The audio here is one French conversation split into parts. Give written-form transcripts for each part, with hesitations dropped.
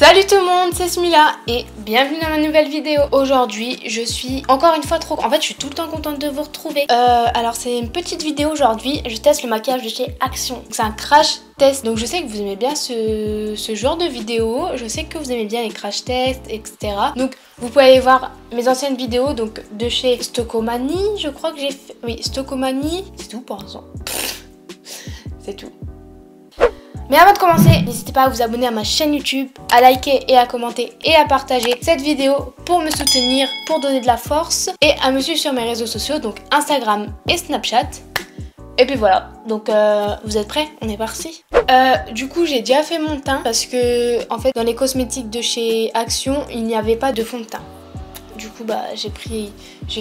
Salut tout le monde, c'est Smila et bienvenue dans ma nouvelle vidéo. Aujourd'hui, je suis encore une fois trop... En fait, je suis tout le temps contente de vous retrouver. Alors, c'est une petite vidéo aujourd'hui. Je teste le maquillage de chez Action. C'est un crash test. Donc, je sais que vous aimez bien ce genre de vidéo. Je sais que vous aimez bien les crash tests, etc. Donc, vous pouvez aller voir mes anciennes vidéos donc de chez Stockomanie. Je crois que j'ai fait... Oui, Stockomanie. C'est tout pour l'instant. C'est tout. Mais avant de commencer, n'hésitez pas à vous abonner à ma chaîne YouTube, à liker et à commenter et à partager cette vidéo pour me soutenir, pour donner de la force et à me suivre sur mes réseaux sociaux, donc Instagram et Snapchat. Et puis voilà, donc vous êtes prêts? On est parti. Du coup, j'ai déjà fait mon teint parce que en fait dans les cosmétiques de chez Action, il n'y avait pas de fond de teint. Du coup, bah j'ai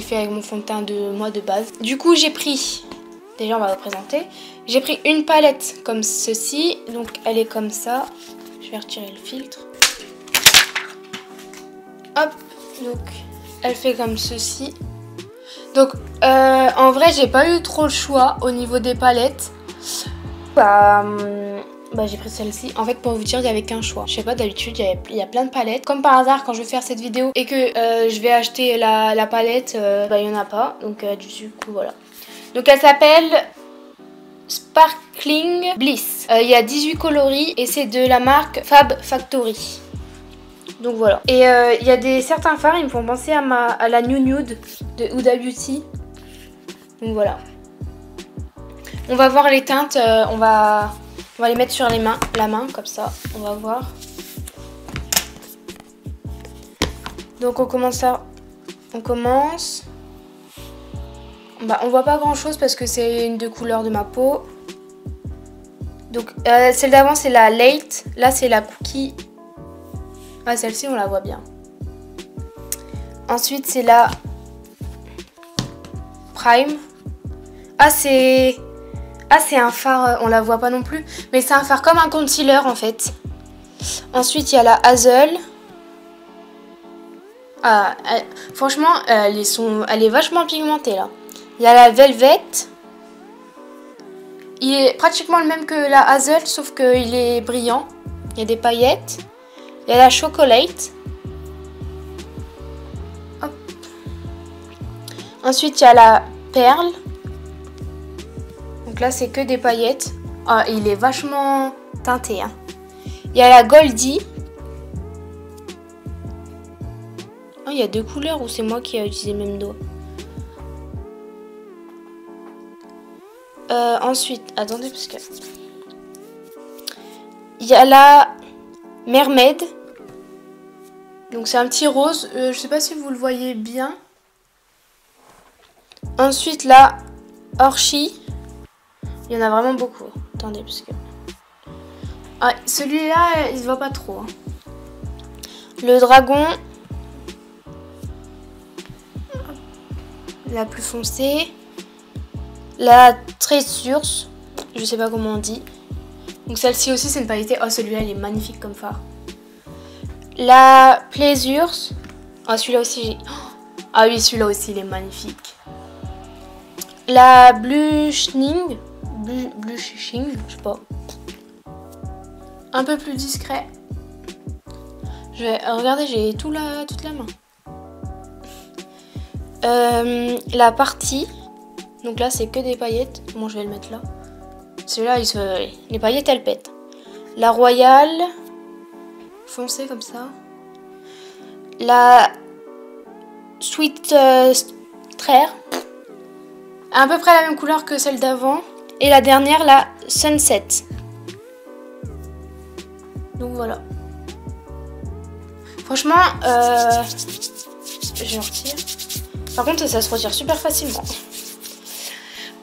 fait avec mon fond de teint de moi de base. Du coup, j'ai pris... Déjà, on va le présenter. J'ai pris une palette comme ceci. Donc, elle est comme ça. Je vais retirer le filtre. Hop. Donc, elle fait comme ceci. Donc, en vrai, j'ai pas eu trop le choix au niveau des palettes. Bah j'ai pris celle-ci. En fait, pour vous dire, il n'y avait qu'un choix. Je sais pas, d'habitude, il y a plein de palettes. Comme par hasard, quand je vais faire cette vidéo et que je vais acheter la palette, bah, il n'y en a pas. Donc, du coup, voilà. Donc elle s'appelle Sparkling Bliss. Il y a 18 coloris et c'est de la marque Fab Factory. Donc voilà. Et il y a certains fards, ils me font penser à la New Nude de Huda Beauty. Donc voilà. On va voir les teintes. On va les mettre sur la main comme ça. On va voir. Donc on commence. Bah, on voit pas grand chose parce que c'est une des couleurs de ma peau. Donc celle d'avant c'est la Late. Là c'est la Cookie. Ah, celle-ci on la voit bien. Ensuite c'est la Prime. Ah c'est un fard, on la voit pas non plus. Mais c'est un fard comme un concealer en fait. Ensuite il y a la Hazel. Ah, franchement elle est vachement pigmentée là. Il y a la Velvet. Il est pratiquement le même que la Hazel, sauf qu'il est brillant. Il y a des paillettes. Il y a la Chocolate. Hop. Ensuite, il y a la Perle. Donc là, c'est que des paillettes. Ah, il est vachement teinté. Hein. Il y a la Goldie. Oh, il y a deux couleurs ou c'est moi qui ai utilisé le même doigt? Ensuite, attendez parce que... Il y a la Mermaid. Donc c'est un petit rose. Je sais pas si vous le voyez bien. Ensuite la Orchi. Il y en a vraiment beaucoup. Attendez parce que... Ah, celui-là, il se voit pas trop. Hein. Le Dragon. La plus foncée. La Treasures, je sais pas comment on dit. Donc celle-ci aussi c'est une pailletée. Oh, celui-là il est magnifique comme phare. La Pleasures. Ah, celui-là aussi j'ai... Ah oui, celui-là aussi il est magnifique. La Blushing. Blushing, je sais pas. Un peu plus discret. Regardez, j'ai toute la main. La Partie. Donc là, c'est que des paillettes. Bon, je vais le mettre là. Celui-là, les paillettes, elles pètent. La Royale. Foncée comme ça. La Sweet Strair. À peu près la même couleur que celle d'avant. Et la dernière, la Sunset. Donc voilà. Franchement, je retire. Par contre, ça se retire super facilement.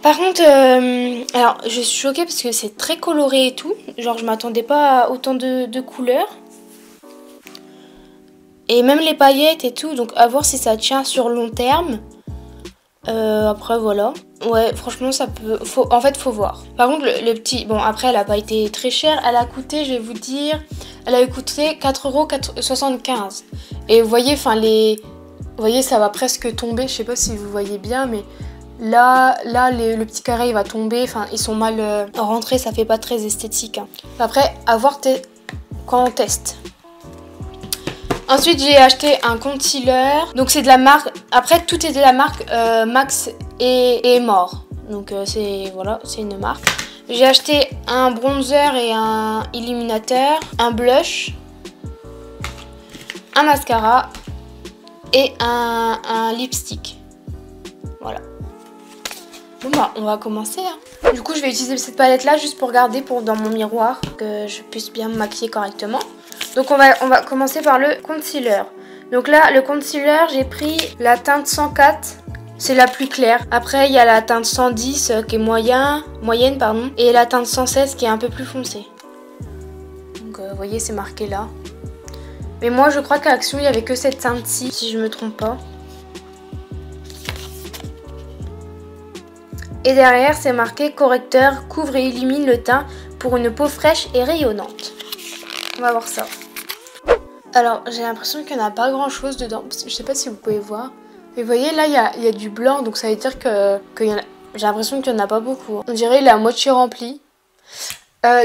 Par contre, alors je suis choquée parce que c'est très coloré et tout. Genre je m'attendais pas à autant de couleurs. Et même les paillettes et tout. Donc à voir si ça tient sur long terme. Après voilà. Ouais, franchement ça peut... En fait faut voir. Par contre le petit... Bon après elle a pas été très chère. Elle a coûté, je vais vous dire... Elle a coûté 4,75 €. Et vous voyez, enfin les... Vous voyez ça va presque tomber. Je sais pas si vous voyez bien mais... Là le petit carré il va tomber, enfin ils sont mal rentrés, ça fait pas très esthétique. Hein. Après, à voir quand on teste. Ensuite j'ai acheté un concealer. Donc c'est de la marque, après tout est de la marque Max et More. Donc c'est voilà, c'est une marque. J'ai acheté un bronzer et un illuminateur, un blush, un mascara et un lipstick. Voilà. Bon bah on va commencer hein. Du coup je vais utiliser cette palette là juste pour regarder dans mon miroir, que je puisse bien me maquiller correctement. Donc on va commencer par le concealer. Donc là le concealer j'ai pris la teinte 104. C'est la plus claire. Après, il y a la teinte 110 qui est moyenne pardon, et la teinte 116 qui est un peu plus foncée. Donc, vous voyez, c'est marqué là. Mais moi, je crois qu'à Action, il n'y avait que cette teinte-ci, si je me trompe pas. Et derrière, c'est marqué correcteur, couvre et illumine le teint pour une peau fraîche et rayonnante. On va voir ça. Alors, j'ai l'impression qu'il n'y en a pas grand-chose dedans. Parce que je sais pas si vous pouvez voir. Mais vous voyez là il y a du blanc, donc ça veut dire que j'ai l'impression qu'il n'y en a pas beaucoup. On dirait qu'il est à moitié rempli.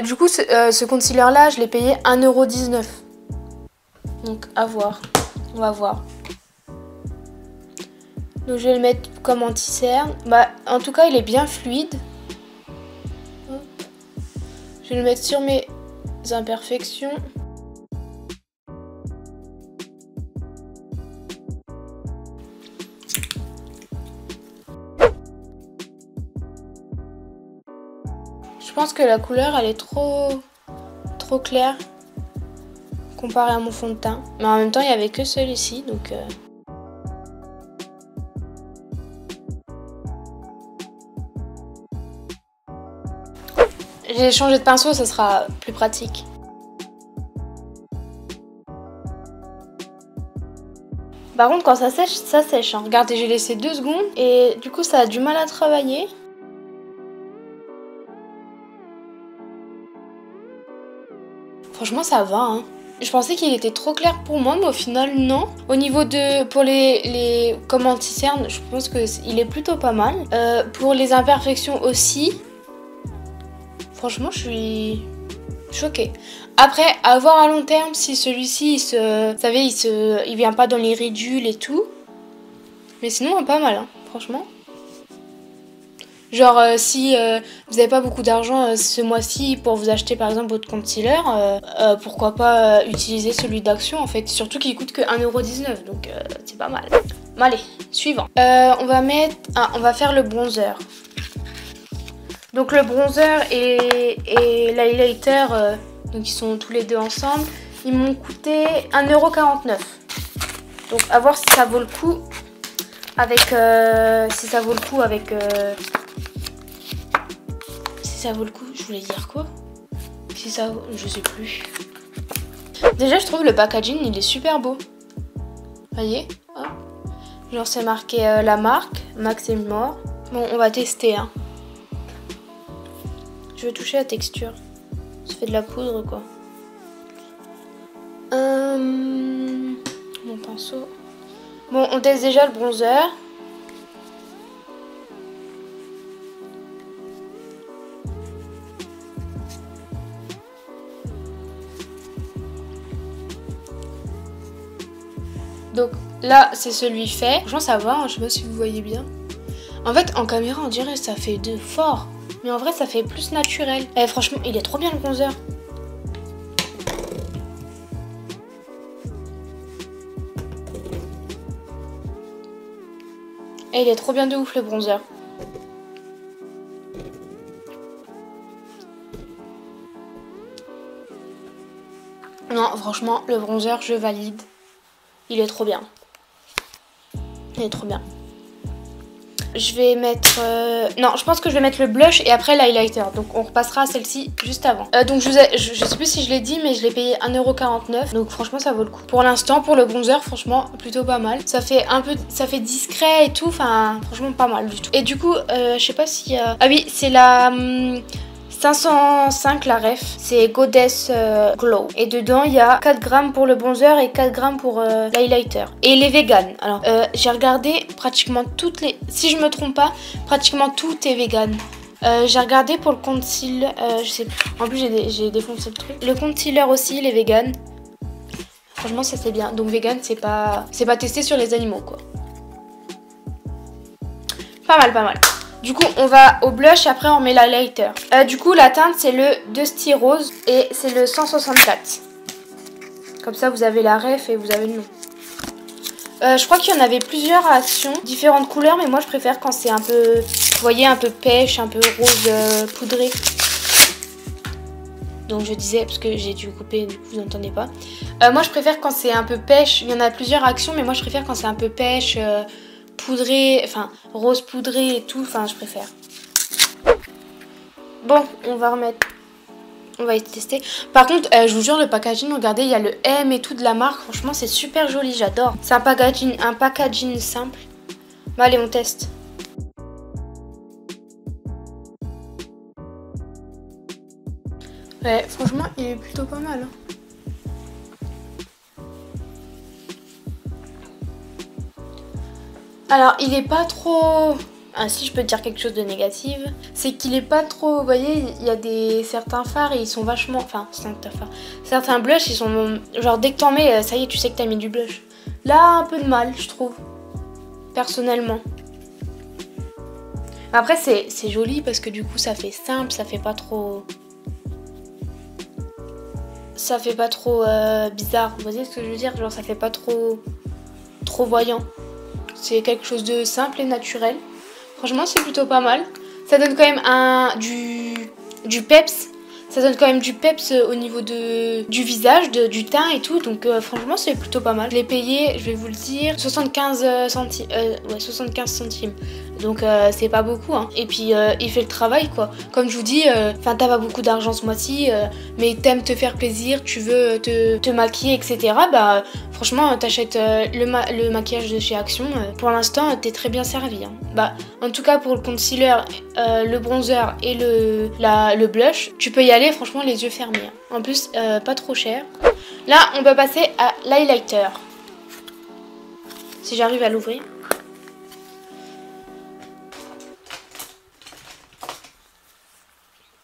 Du coup ce concealer là je l'ai payé 1,19 €. Donc à voir, on va voir. Donc je vais le mettre comme anti-cerne. Bah en tout cas il est bien fluide. Hop. Je vais le mettre sur mes imperfections. Je pense que la couleur elle est trop claire comparée à mon fond de teint. Mais en même temps il n'y avait que celui-ci donc j'ai changé de pinceau, ça sera plus pratique. Par contre quand ça sèche hein. Regardez, j'ai laissé 2 secondes et du coup ça a du mal à travailler. Franchement ça va hein. Je pensais qu'il était trop clair pour moi mais au final non. Au niveau pour les comme anti-cerne je pense qu'il est plutôt pas mal. Pour les imperfections aussi. Franchement je suis choquée. Après à voir à long terme si celui-ci vous savez il vient pas dans les ridules et tout. Mais sinon pas mal hein, franchement. Genre si vous n'avez pas beaucoup d'argent ce mois-ci pour vous acheter par exemple votre concealer, pourquoi pas utiliser celui d'Action en fait. Surtout qu'il coûte que 1,19 € donc c'est pas mal. Bon, allez, suivant. On va faire le bronzer. Donc le bronzer et l'highlighter, donc ils sont tous les deux ensemble. Ils m'ont coûté 1,49 €. Donc à voir si ça vaut le coup avec... si ça vaut le coup, je voulais dire quoi? Si ça vaut, je sais plus. Déjà je trouve le packaging il est super beau. Voyez, hop. Genre c'est marqué la marque, Max et More. Bon on va tester hein. Je vais toucher la texture. Ça fait de la poudre quoi. Mon pinceau. Bon on teste déjà le bronzer. Donc là c'est celui fait. Franchement ça va, hein, je sais pas si vous voyez bien. En fait en caméra on dirait que ça fait de fort. Mais en vrai ça fait plus naturel. Et franchement il est trop bien le bronzer. Et il est trop bien de ouf le bronzer. Non franchement le bronzer je valide. Il est trop bien. Il est trop bien. Je vais mettre... Non, je pense que je vais mettre le blush et après l'highlighter. Donc on repassera à celle-ci juste avant. Donc je sais plus si je l'ai dit, mais je l'ai payé 1,49 €. Donc franchement, ça vaut le coup. Pour l'instant, pour le bronzer, franchement, plutôt pas mal. Ça fait ça fait discret et tout. Enfin, franchement, pas mal du tout. Et du coup, je sais pas s'il y a... Ah oui, c'est la... 505 la ref, c'est Goddess Glow. Et dedans, il y a 4 grammes pour le bronzer et 4 grammes pour l'highlighter. Et il est vegan. Alors, j'ai regardé pratiquement toutes les... Si je me trompe pas, pratiquement tout est vegan. J'ai regardé pour le concealer, je sais plus. En plus, j'ai défoncé le truc. Le concealer aussi, il est vegan. franchement ça c'est bien. Donc vegan c'est pas testé sur les animaux quoi. Pas mal, pas mal. Du coup on va au blush, après on met l'highlighter. Du coup la teinte c'est le Dusty Rose et c'est le 164. Comme ça vous avez la ref et vous avez le nom. Je crois qu'il y en avait plusieurs actions, différentes couleurs, mais moi je préfère quand c'est un peu, vous voyez, un peu pêche, un peu rose poudré. Donc je disais, parce que j'ai dû couper, du coup vous n'entendez pas. Moi je préfère quand c'est un peu pêche, il y en a plusieurs actions, mais moi je préfère quand c'est un peu pêche, poudré, enfin rose poudré et tout, enfin je préfère. Bon, on va remettre... On va essayer de tester. Par contre, je vous jure, le packaging, regardez, il y a le M et tout de la marque. Franchement, c'est super joli, j'adore. C'est un packaging simple. Bah allez, on teste. Ouais, franchement, il est plutôt pas mal. Alors, il est pas trop... Ah si, je peux te dire quelque chose de négatif, c'est qu'il est pas trop, vous voyez, il y a certains fards et ils sont vachement, enfin certains blushs ils sont, genre dès que t'en mets, ça y est tu sais que t'as mis du blush. Là un peu de mal je trouve, personnellement. Après c'est joli parce que du coup ça fait simple, ça fait pas trop bizarre, vous voyez ce que je veux dire, genre ça fait pas trop voyant. C'est quelque chose de simple et naturel. Franchement, c'est plutôt pas mal. Ça donne quand même du peps. Ça donne quand même du peps au niveau du visage, du teint et tout. Donc franchement, c'est plutôt pas mal. Je l'ai payé, je vais vous le dire, 75 centimes. Ouais, 75 centimes. Donc c'est pas beaucoup. Hein. Et puis il fait le travail quoi. Comme je vous dis, t'as pas beaucoup d'argent ce mois-ci, mais t'aimes te faire plaisir, tu veux te maquiller, etc. Bah franchement, t'achètes le maquillage de chez Action. Pour l'instant, t'es très bien servi. Hein. Bah en tout cas pour le concealer, le bronzer et le blush, tu peux y aller franchement les yeux fermés. Hein. En plus, pas trop cher. Là, on peut passer à l'highlighter. Si j'arrive à l'ouvrir.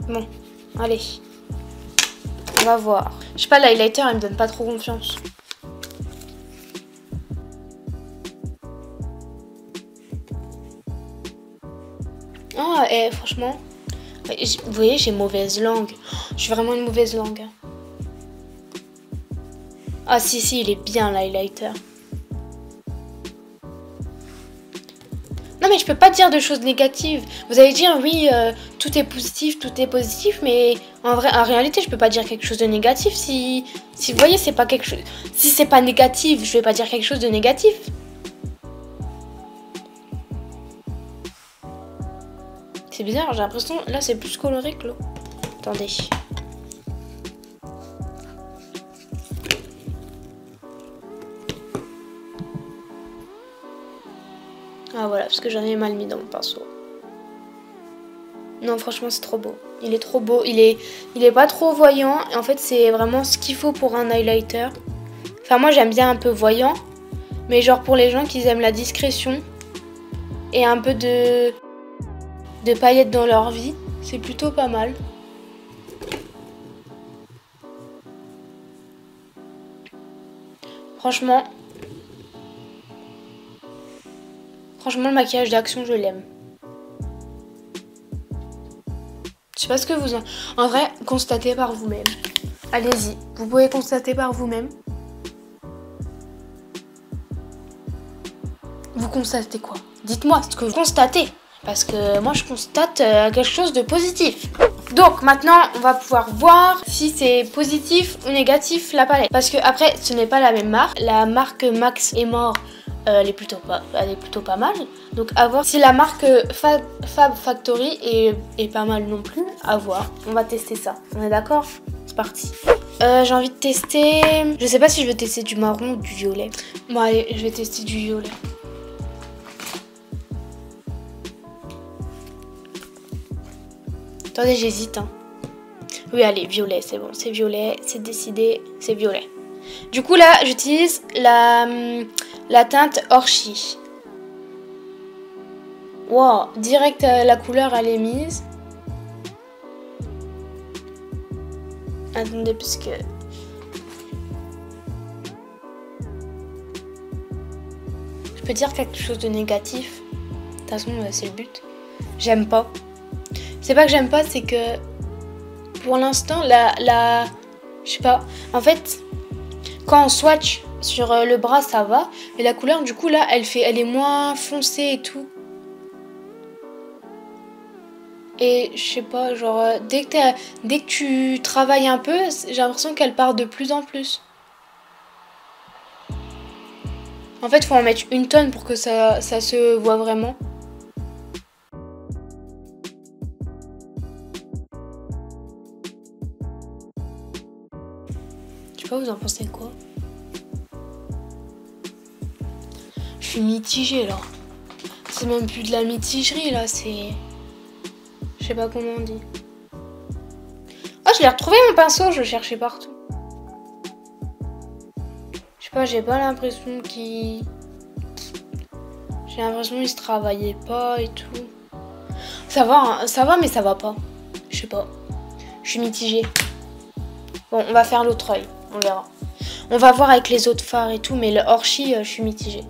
Bon, allez. On va voir. Je sais pas, l'highlighter, il me donne pas trop confiance. Ah, franchement, vous voyez, j'ai mauvaise langue. Je suis vraiment une mauvaise langue. Ah si, il est bien l'highlighter. Non mais je peux pas dire de choses négatives. Vous allez dire oui, tout est positif, mais en réalité je peux pas dire quelque chose de négatif si vous voyez c'est pas quelque chose. Si c'est pas négatif, je vais pas dire quelque chose de négatif. C'est bizarre, j'ai l'impression là c'est plus coloré que l'eau. Attendez. Ah voilà, parce que j'en ai mal mis dans mon pinceau. Non, franchement, c'est trop beau. Il est trop beau. Il est pas trop voyant. Et en fait, c'est vraiment ce qu'il faut pour un highlighter. Enfin, moi, j'aime bien un peu voyant. Mais genre pour les gens qui aiment la discrétion et un peu de paillettes dans leur vie, c'est plutôt pas mal. Franchement, le maquillage d'Action, je l'aime. Je sais pas ce que vous en vrai, constatez par vous-même. Allez-y, vous pouvez constater par vous-même. Vous constatez quoi? Dites-moi ce que vous constatez. Parce que moi, je constate quelque chose de positif. Donc, maintenant, on va pouvoir voir si c'est positif ou négatif la palette. Parce que après, ce n'est pas la même marque. La marque Max est mort. Elle est plutôt pas mal. Donc à voir si la marque Fab Factory est pas mal non plus. À voir. On va tester ça. On est d'accord? C'est parti. J'ai envie de tester... Je sais pas si je vais tester du marron ou du violet. Bon allez, je vais tester du violet. Attendez, j'hésite. Hein. Oui, allez, violet, c'est bon. C'est violet, c'est décidé, c'est violet. Du coup là, j'utilise la teinte Orchi. Wow, direct la couleur elle est mise. Attendez, parce que... Je peux dire quelque chose de négatif. De toute façon, c'est le but. J'aime pas. C'est pas que j'aime pas, c'est que pour l'instant, je sais pas. En fait, quand on swatch sur le bras, ça va. Mais la couleur, du coup, là, elle est moins foncée et tout. Et je sais pas, genre, dès que tu travailles un peu, j'ai l'impression qu'elle part de plus en plus. En fait, faut en mettre 1 tonne pour que ça se voit vraiment. Je sais pas, vous en pensez quoi? Je suis mitigée là. C'est même plus de la mitigerie là, c'est... Je sais pas comment on dit. Oh, je l'ai retrouvé mon pinceau, je le cherchais partout. Je sais pas, j'ai pas l'impression qu'il... J'ai l'impression qu'il se travaillait pas et tout. Ça va, hein, ça va, mais ça va pas. Je sais pas. Je suis mitigée. Bon, on va faire l'autre œil, on verra. On va voir avec les autres fards et tout, mais le Orchi, je suis mitigée.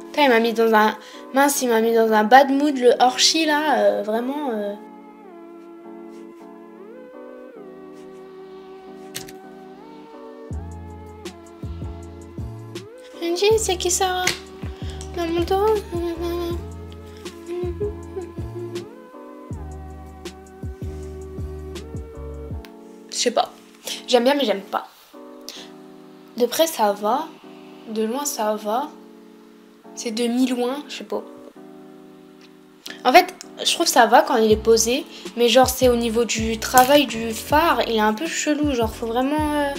Putain, il m'a mis dans un... Mince, il m'a mis dans un bad mood, le Orchi, là, vraiment... Je me dis, c'est qui ça? Dans mon dos. Je sais pas. J'aime bien, mais j'aime pas. De près, ça va. De loin, ça va. C'est de mi-loin, je sais pas. En fait, je trouve que ça va quand il est posé. Mais genre, c'est au niveau du travail du fard. Il est un peu chelou. Genre, faut vraiment...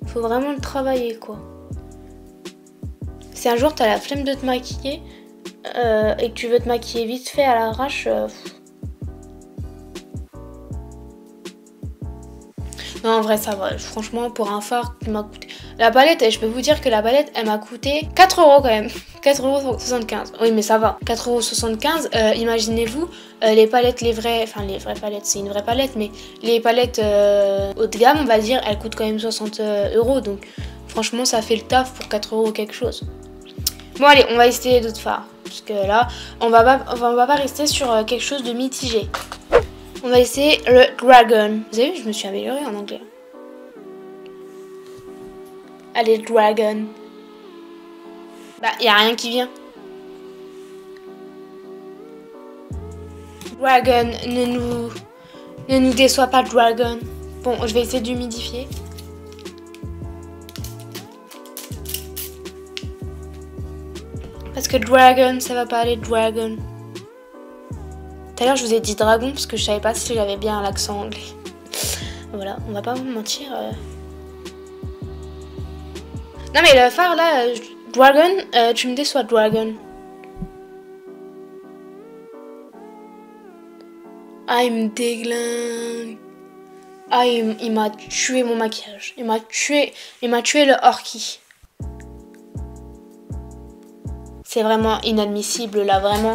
Faut vraiment le travailler, quoi. Si un jour, t'as la flemme de te maquiller... et que tu veux te maquiller vite fait à l'arrache... Non, en vrai, ça va. Franchement, pour un fard qui m'a coûté... La palette, je peux vous dire que la palette, elle m'a coûté 4 € quand même. 4,75 €. Oui, mais ça va. 4,75 €, imaginez-vous, les palettes, les vraies palettes, c'est une vraie palette, mais les palettes haut de gamme, on va dire, elles coûtent quand même 60 €. Donc, franchement, ça fait le taf pour 4 € quelque chose. Bon, allez, on va essayer d'autres fards. Parce que là, on va pas rester sur quelque chose de mitigé. On va essayer le Dragon. Vous avez vu, je me suis améliorée en anglais. Allez, le Dragon. Bah, y a rien qui vient. Dragon, ne nous déçois pas, Dragon. Bon, je vais essayer d'humidifier. Parce que Dragon, ça va pas aller, Dragon. Tout à l'heure, je vous ai dit dragon parce que je savais pas si j'avais bien l'accent anglais. Voilà, on va pas vous mentir. Non mais le phare là, Dragon, tu me déçois, Dragon. Ah, il me déglingue. Ah, il m'a tué mon maquillage. Il m'a tué le Orchi. C'est vraiment inadmissible là, vraiment.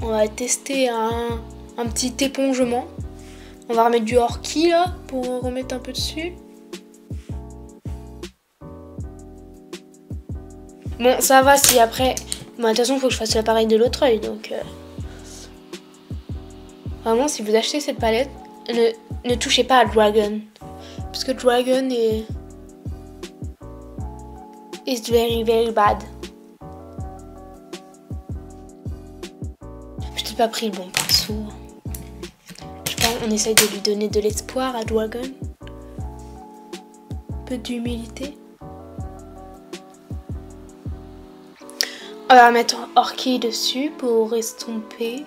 On va tester un petit épongement. On va remettre du Orchi là pour remettre un peu dessus. Bon, ça va si après... Bon, de toute façon, il faut que je fasse l'appareil de l'autre œil. Donc, vraiment, si vous achetez cette palette, ne touchez pas à Dragon. Parce que Dragon est... It's very, very bad. J'ai peut-être pas pris le bon pinceau. Je pense qu'on essaye de lui donner de l'espoir à Dragon. Un peu d'humilité. On va mettre Orchi dessus pour estomper.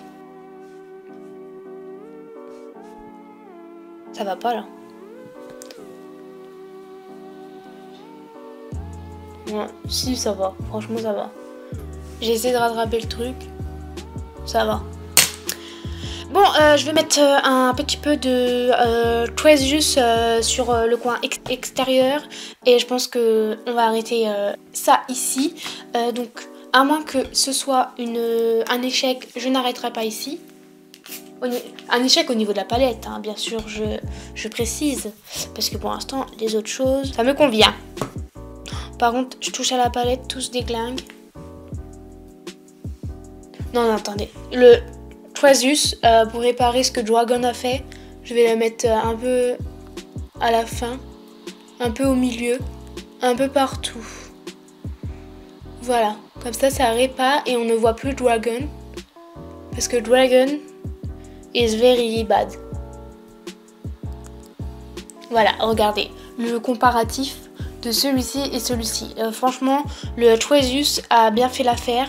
Ça va pas là. Ouais, si ça va, franchement ça va. J'ai essayé de rattraper le truc. Ça va. Bon, je vais mettre un petit peu de Trace Juice sur le coin extérieur. Et je pense que on va arrêter ça ici. Donc, à moins que ce soit un échec, je n'arrêterai pas ici. Un échec au niveau de la palette, hein, bien sûr, je précise. Parce que pour l'instant, les autres choses, ça me convient. Par contre, je touche à la palette, tout se déglingue. Non, attendez. Le Trasus, pour réparer ce que Dragon a fait, je vais la mettre un peu à la fin, un peu au milieu, un peu partout. Voilà, comme ça répare et on ne voit plus Dragon. Parce que Dragon is very bad. Voilà, regardez, le comparatif de celui-ci et celui-ci. Franchement, le Trasus a bien fait l'affaire.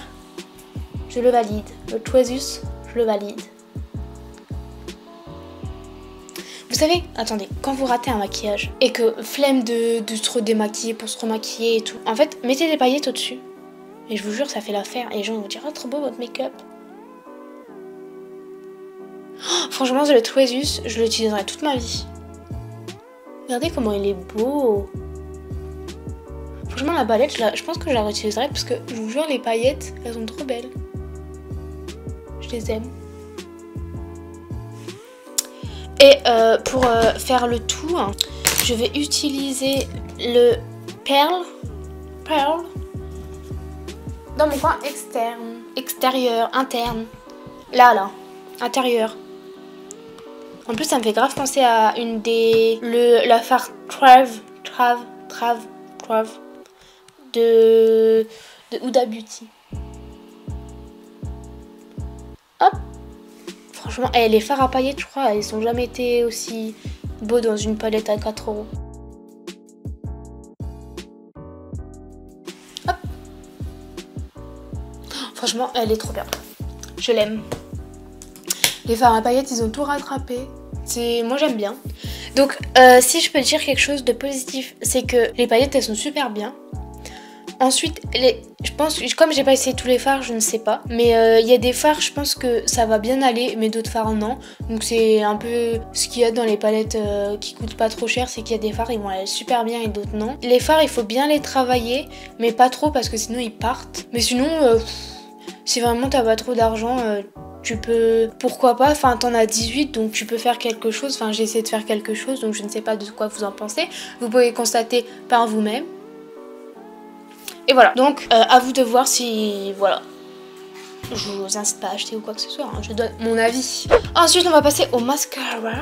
Je le valide. Le Trasus, je le valide. Vous savez, attendez, quand vous ratez un maquillage et que flemme de se redémaquiller pour se remaquiller et tout, en fait, mettez des paillettes au-dessus. Et je vous jure, ça fait l'affaire. Et les gens vont dire, oh, trop beau votre make-up. Oh, franchement, le Trasus, je l'utiliserai toute ma vie. Regardez comment il est beau. Franchement, la palette, je pense que je la réutiliserai parce que je vous jure, les paillettes, elles sont trop belles. Je les aime. Et pour faire le tout, hein, je vais utiliser le Pearl dans mon coin externe, extérieur, interne. Là, intérieur. En plus, ça me fait grave penser à une des... la fard Trave de Huda Beauty. Hop. Franchement, les fards à paillettes, je crois, ils n'ont jamais été aussi beaux dans une palette à 4 €. Hop. Franchement, elle est trop bien. Je l'aime. Les fards à paillettes, ils ont tout rattrapé. Moi, j'aime bien. Donc, si je peux dire quelque chose de positif, c'est que les paillettes, elles sont super bien. Ensuite, je pense, comme j'ai pas essayé tous les fards, je ne sais pas. Mais il y a des fards, je pense que ça va bien aller, mais d'autres fards, non. Donc c'est un peu ce qu'il y a dans les palettes qui coûtent pas trop cher, c'est qu'il y a des fards, ils vont aller super bien et d'autres non. Les fards, il faut bien les travailler, mais pas trop parce que sinon ils partent. Mais sinon, si vraiment t'as pas trop d'argent... tu peux, pourquoi pas, enfin t'en as 18 donc tu peux faire quelque chose, enfin j'ai essayé de faire quelque chose donc je ne sais pas de quoi vous en pensez, vous pouvez constater par vous-même. Et voilà, donc à vous de voir si, voilà, je vous incite pas à acheter ou quoi que ce soit, hein, je donne mon avis. Ensuite on va passer au mascara.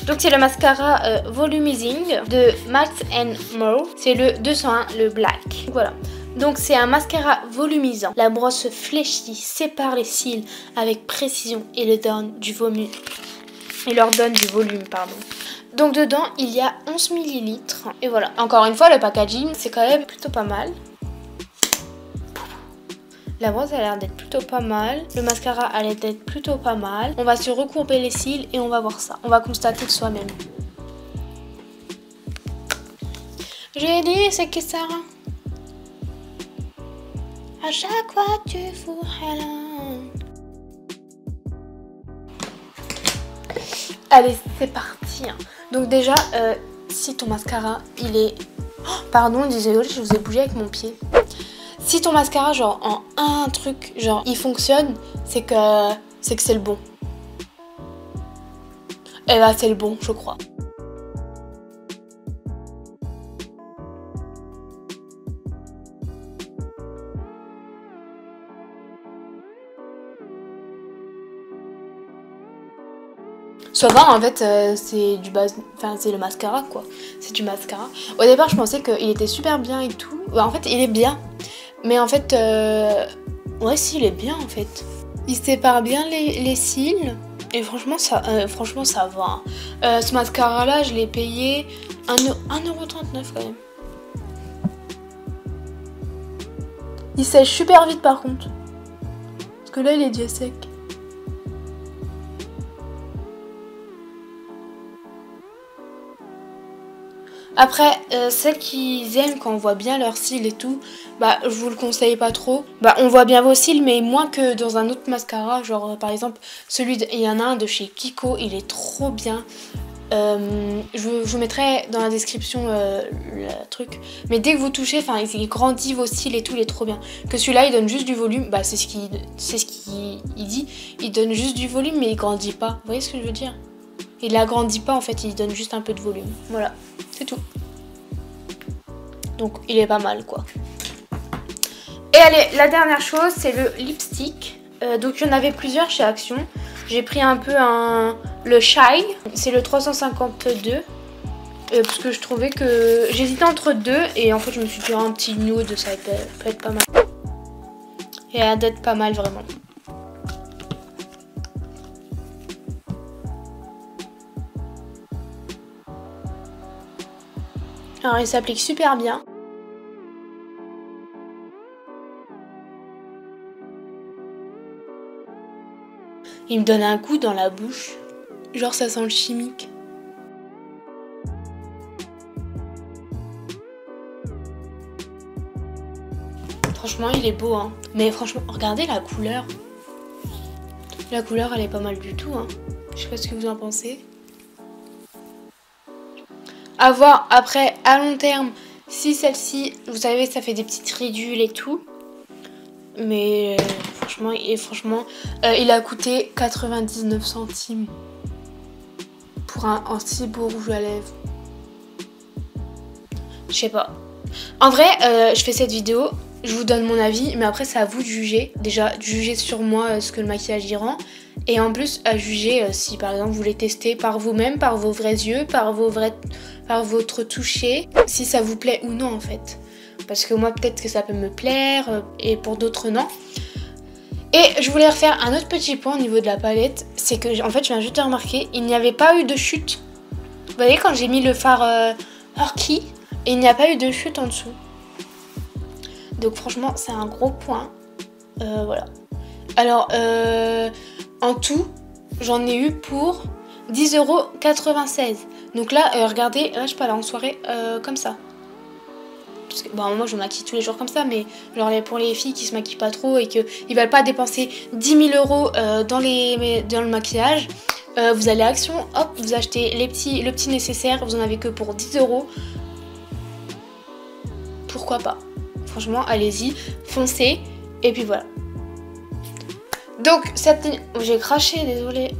Donc c'est le mascara Volumizing de Max & More, c'est le 201, le black, voilà. Donc c'est un mascara volumisant. La brosse fléchie sépare les cils avec précision et leur donne du volume. Donc dedans il y a 11 ml. Et voilà. Encore une fois le packaging c'est quand même plutôt pas mal. La brosse a l'air d'être plutôt pas mal. Le mascara a l'air d'être plutôt pas mal. On va se recourber les cils et on va voir ça. On va constater de soi-même. J'ai dit c'est que ça. À chaque fois tu fous rien. Allez, c'est parti. Donc déjà, si ton mascara, il est... Oh, pardon, désolé, je vous ai bougé avec mon pied. Si ton mascara, genre, en un truc, genre, il fonctionne, c'est que c'est le bon. Eh bah, c'est le bon, je crois. Ça va, en fait, c'est du base, enfin c'est le mascara quoi, c'est du mascara. Au départ je pensais qu'il était super bien et tout, en fait il est bien, mais en fait, ouais si il est bien en fait. Il sépare bien les cils et franchement ça va. Ce mascara là je l'ai payé 1,39 € quand même. Il sèche super vite par contre, parce que là il est déjà sec. Après, celles qui aiment quand on voit bien leurs cils et tout, bah je vous le conseille pas trop. Bah on voit bien vos cils mais moins que dans un autre mascara, genre par exemple il y en a un de chez Kiko, il est trop bien. Je vous mettrai dans la description le truc. Mais dès que vous touchez, enfin il grandit vos cils et tout, il est trop bien. Que celui-là il donne juste du volume, bah c'est ce qu'il dit. Il donne juste du volume mais il grandit pas. Vous voyez ce que je veux dire? Il agrandit pas en fait, il donne juste un peu de volume. Voilà, c'est tout. Donc il est pas mal quoi. Et allez, la dernière chose c'est le lipstick. Donc il y en avait plusieurs chez Action. J'ai pris un peu le Shy, c'est le 352. Parce que je trouvais que j'hésitais entre deux et en fait je me suis dit un petit nude, ça peut être pas mal. Et elle a d'être pas mal vraiment. Alors il s'applique super bien. Il me donne un goût dans la bouche. Genre ça sent le chimique. Franchement il est beau hein. Mais franchement regardez la couleur. La couleur elle est pas mal du tout hein. Je sais pas ce que vous en pensez. À voir après à long terme si celle-ci, vous savez ça fait des petites ridules et tout. Mais franchement il a coûté 99 centimes pour un si beau rouge à lèvres. Je sais pas. En vrai je fais cette vidéo, je vous donne mon avis, mais après c'est à vous de juger. Déjà de juger sur moi ce que le maquillage y rend. Et en plus à juger si par exemple vous voulez tester par vous-même, par vos vrais yeux, par votre toucher, si ça vous plaît ou non en fait. Parce que moi peut-être que ça peut me plaire et pour d'autres non. Et je voulais refaire un autre petit point au niveau de la palette. C'est que en fait je viens juste de remarquer, il n'y avait pas eu de chute. Vous voyez quand j'ai mis le fard Orky, et il n'y a pas eu de chute en dessous. Donc franchement c'est un gros point. Voilà. Alors en tout j'en ai eu pour 10,96 €. Donc là regardez, là je peux aller en soirée comme ça. Parce que, bon, moi je me maquille tous les jours comme ça, mais genre pour les filles qui se maquillent pas trop et qui veulent pas dépenser 10 000 € dans le maquillage, vous allez à Action, hop, vous achetez le petit nécessaire, vous en avez que pour 10 €. Pourquoi pas? Franchement, allez-y, foncez, et puis voilà. Donc, j'ai craché, désolée.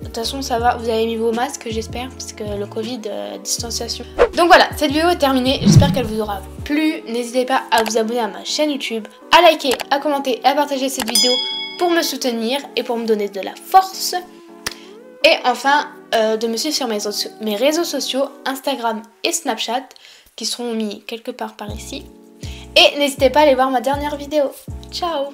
De toute façon ça va, vous avez mis vos masques j'espère, parce que le Covid, distanciation. Donc voilà, cette vidéo est terminée, j'espère qu'elle vous aura plu. N'hésitez pas à vous abonner à ma chaîne YouTube, à liker, à commenter et à partager cette vidéo pour me soutenir et pour me donner de la force. Et enfin, de me suivre sur mes réseaux sociaux, Instagram et Snapchat, qui seront mis quelque part par ici. Et n'hésitez pas à aller voir ma dernière vidéo. Ciao!